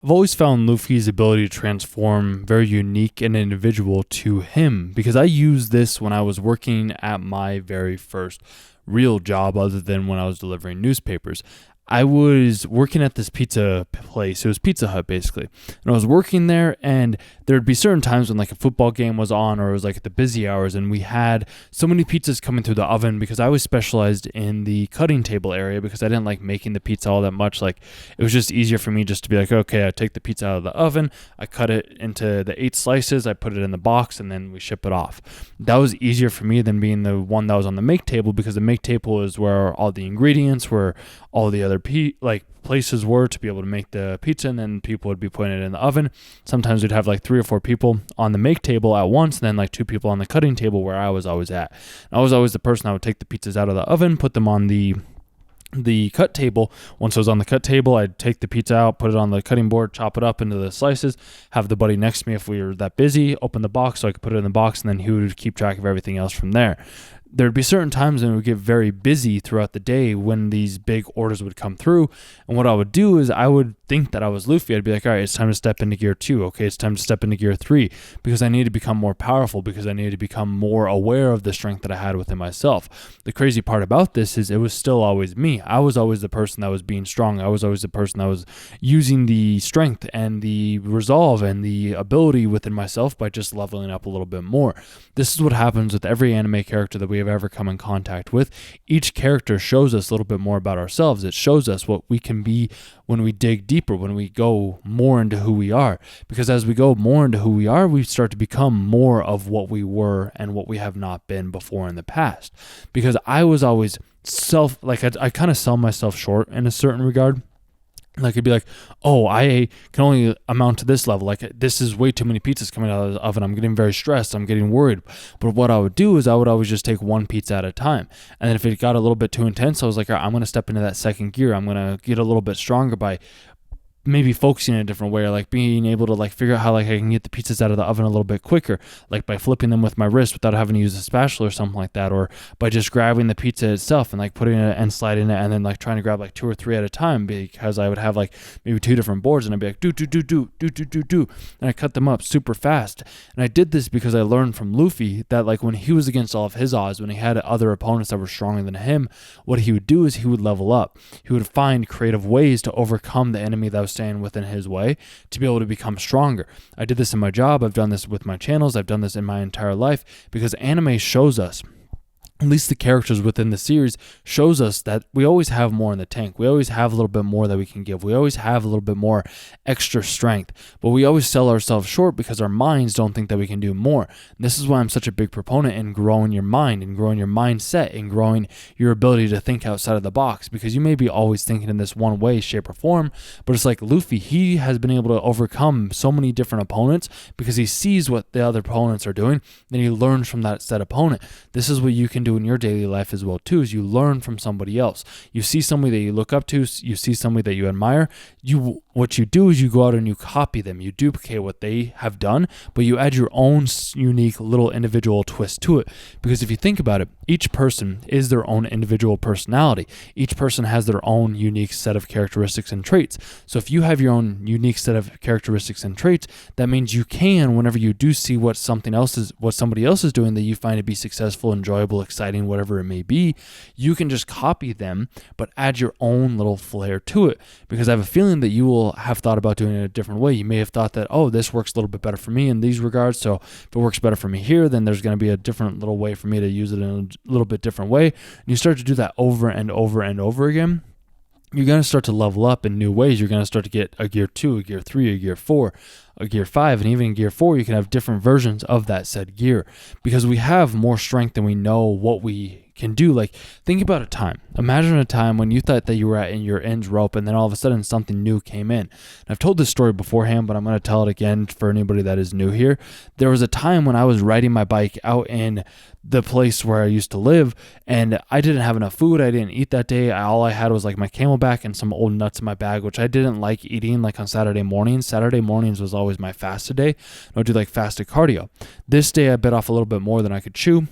I've always found Luffy's ability to transform very unique and individual to him because I used this when I was working at my very first real job other than when I was delivering newspapers. I was working at this pizza place. It was Pizza Hut basically. And I was working there, and there'd be certain times when like a football game was on or it was like at the busy hours, and we had so many pizzas coming through the oven because I was specialized in the cutting table area because I didn't like making the pizza all that much. Like it was just easier for me just to be like, okay, I take the pizza out of the oven, I cut it into the 8 slices, I put it in the box, and then we ship it off. That was easier for me than being the one that was on the make table, because the make table is where all the ingredients were, all the other places were to be able to make the pizza, and then people would be putting it in the oven. Sometimes we'd have like 3 or 4 people on the make table at once, and then like 2 people on the cutting table where I was always at. And I was always the person that would take the pizzas out of the oven, put them on the cut table. Once I was on the cut table, I'd take the pizza out, put it on the cutting board, chop it up into the slices, have the buddy next to me if we were that busy, open the box so I could put it in the box, and then he would keep track of everything else from there. There'd be certain times when it would get very busy throughout the day when these big orders would come through. And what I would do is I would think that I was Luffy. I'd be like, all right, it's time to step into gear 2. Okay, it's time to step into gear 3, because I need to become more powerful, because I need to become more aware of the strength that I had within myself. The crazy part about this is it was still always me. I was always the person that was being strong. I was always the person that was using the strength and the resolve and the ability within myself by just leveling up a little bit more. This is what happens with every anime character that we have ever come in contact with. Each character shows us a little bit more about ourselves. It shows us what we can be when we dig deeper, when we go more into who we are. Because as we go more into who we are, we start to become more of what we were and what we have not been before in the past. Because I was always I kind of sell myself short in a certain regard. Like it'd be like, oh, I can only amount to this level. Like this is way too many pizzas coming out of the oven. I'm getting very stressed. I'm getting worried. But what I would do is I would always just take one pizza at a time. And then if it got a little bit too intense, I was like, all right, I'm going to step into that second gear. I'm going to get a little bit stronger by maybe focusing in a different way, or like being able to like figure out how like I can get the pizzas out of the oven a little bit quicker, like by flipping them with my wrist without having to use a spatula or something like that, or by just grabbing the pizza itself and like putting it and sliding it, and then like trying to grab like 2 or 3 at a time, because I would have like maybe 2 different boards, and I'd be like do, and I cut them up super fast. And I did this because I learned from Luffy that like when he was against all of his odds, when he had other opponents that were stronger than him, what he would do is he would level up. He would find creative ways to overcome the enemy that was staying within his way to be able to become stronger. I did this in my job. I've done this with my channels. I've done this in my entire life, because anime shows us, at least the characters within the series, shows us that we always have more in the tank. We always have a little bit more that we can give. We always have a little bit more extra strength, but we always sell ourselves short because our minds don't think that we can do more. And this is why I'm such a big proponent in growing your mind and growing your mindset and growing your ability to think outside of the box, because you may be always thinking in this one way, shape, or form, but it's like Luffy. He has been able to overcome so many different opponents because he sees what the other opponents are doing, then he learns from that said opponent. This is what you can do in your daily life as well too, is you learn from somebody else. You see somebody that you look up to, you see somebody that you admire, what you do is you go out and you copy them, you duplicate what they have done, but you add your own unique little individual twist to it. Because if you think about it, each person is their own individual personality. Each person has their own unique set of characteristics and traits. So if you have your own unique set of characteristics and traits, that means you can, whenever you do see what somebody else is doing that you find to be successful, enjoyable, exciting, whatever it may be, you can just copy them, but add your own little flair to it. Because I have a feeling that you will have thought about doing it a different way. You may have thought that, oh, this works a little bit better for me in these regards, so if it works better for me here, then there's going to be a different little way for me to use it in a little bit different way. And you start to do that over and over and over again, you're going to start to level up in new ways. You're going to start to get a gear 2, a gear 3, a gear 4, a gear 5, and even in gear 4, you can have different versions of that said gear, because we have more strength than we know what we can do. Like, think about a time. Imagine a time when you thought that you were at in your ends rope, and then all of a sudden something new came in. And I've told this story beforehand, but I'm going to tell it again for anybody that is new here. There was a time when I was riding my bike out in the place where I used to live, and I didn't have enough food. I didn't eat that day. All I had was like my Camelback and some old nuts in my bag, which I didn't like eating like on Saturday mornings. Saturday mornings was always my fasted day. I would do like fasted cardio. This day I bit off a little bit more than I could chew.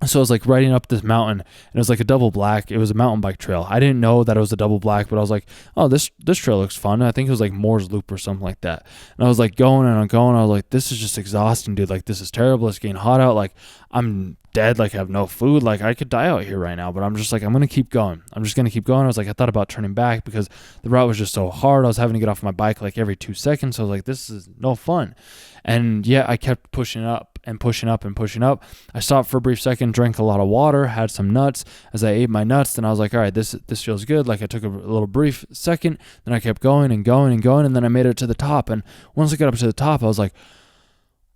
So I was like riding up this mountain, and it was like a double black. It was a mountain bike trail. I didn't know that it was a double black, but I was like, oh, this trail looks fun. I think it was like Moore's Loop or something like that. And I was like going and I'm going. I was like, this is just exhausting, dude. Like, this is terrible. It's getting hot out. Like, I'm dead. Like, I have no food. Like, I could die out here right now. But I'm just like, I'm gonna keep going. I'm just gonna keep going. I was like, I thought about turning back because the route was just so hard. I was having to get off my bike like every 2 seconds. So I was like, this is no fun. And yeah, I kept pushing up and pushing up and pushing up. I stopped for a brief second, drank a lot of water, had some nuts. As I ate my nuts, then I was like, all right, this feels good. Like, I took a little brief second, then I kept going and going and going, and then I made it to the top. And once I got up to the top, I was like,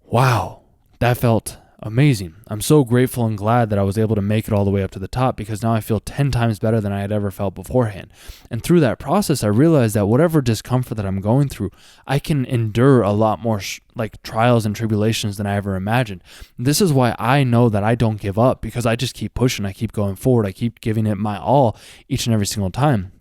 wow, that felt amazing. I'm so grateful and glad that I was able to make it all the way up to the top, because now I feel 10 times better than I had ever felt beforehand. And through that process, I realized that whatever discomfort that I'm going through, I can endure a lot more like trials and tribulations than I ever imagined. This is why I know that I don't give up, because I just keep pushing. I keep going forward. I keep giving it my all each and every single time.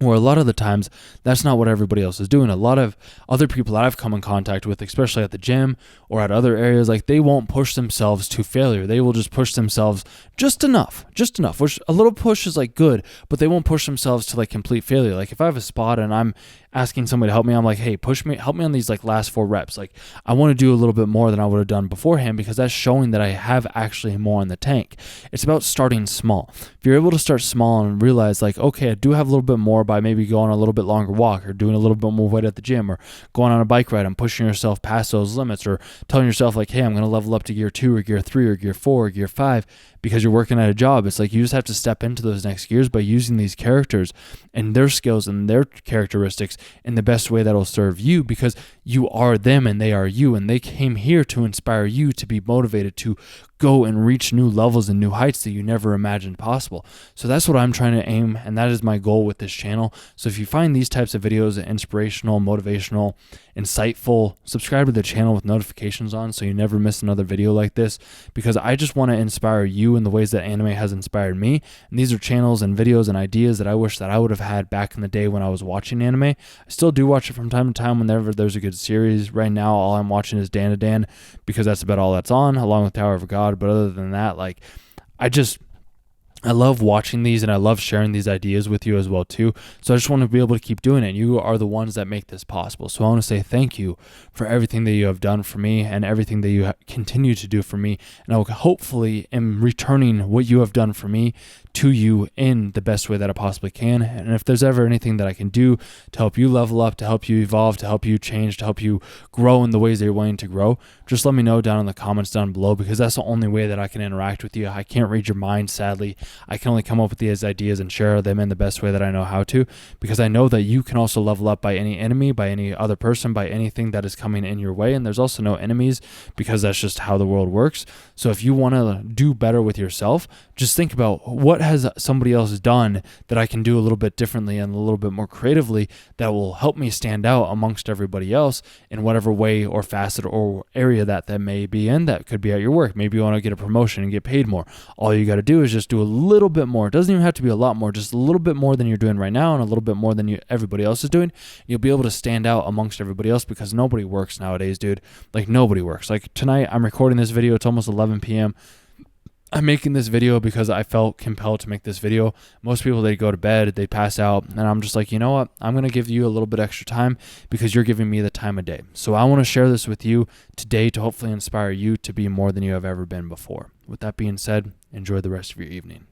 Or a lot of the times, that's not what everybody else is doing. A lot of other people that I've come in contact with, especially at the gym or at other areas, like, they won't push themselves to failure. They will just push themselves just enough, which a little push is like good, but they won't push themselves to like complete failure. Like, if I have a spot and I'm asking somebody to help me, I'm like, hey, help me on these like last 4 reps. Like, I want to do a little bit more than I would have done beforehand, because that's showing that I have actually more in the tank. It's about starting small. If you're able to start small and realize, like, okay, I do have a little bit more by maybe going on a little bit longer walk, or doing a little bit more weight at the gym, or going on a bike ride and pushing yourself past those limits, or telling yourself like, hey, I'm going to level up to gear 2 or gear 3 or gear 4 or gear 5 because you're working at a job. It's like, you just have to step into those next gears by using these characters and their skills and their characteristics in the best way that'll serve you, because you are them and they are you, and they came here to inspire you to be motivated to go and reach new levels and new heights that you never imagined possible. So that's what I'm trying to aim, and that is my goal with this channel. So if you find these types of videos inspirational, motivational, insightful, subscribe to the channel with notifications on so you never miss another video like this, because I just want to inspire you in the ways that anime has inspired me. And these are channels and videos and ideas that I wish that I would have had back in the day when I was watching anime. I still do watch it from time to time whenever there's a good series. Right now, all I'm watching is Dan to Dan, because that's about all that's on, along with Tower of God. But other than that, like, I love watching these, and I love sharing these ideas with you as well too. So I just want to be able to keep doing it. You are the ones that make this possible. So I want to say thank you for everything that you have done for me and everything that you continue to do for me. And I will hopefully am returning what you have done for me to you in the best way that I possibly can. And if there's ever anything that I can do to help you level up, to help you evolve, to help you change, to help you grow in the ways that you're wanting to grow, just let me know down in the comments down below, because that's the only way that I can interact with you. I can't read your mind, sadly. I can only come up with these ideas and share them in the best way that I know how to, because I know that you can also level up by any enemy, by any other person, by anything that is coming in your way. And there's also no enemies, because that's just how the world works. So if you want to do better with yourself, just think about, what has somebody else done that I can do a little bit differently and a little bit more creatively that will help me stand out amongst everybody else in whatever way or facet or area that may be in. That could be at your work. Maybe you want to get a promotion and get paid more. All you got to do is just do a little bit more. It doesn't even have to be a lot more, just a little bit more than you're doing right now, and a little bit more than everybody else is doing. You'll be able to stand out amongst everybody else, because nobody works nowadays, dude. Like, nobody works. Like, tonight I'm recording this video. It's almost 11 p.m. I'm making this video because I felt compelled to make this video. Most people, they go to bed, they pass out, and I'm just like, you know what? I'm going to give you a little bit extra time, because you're giving me the time of day. So I want to share this with you today to hopefully inspire you to be more than you have ever been before. With that being said, enjoy the rest of your evening.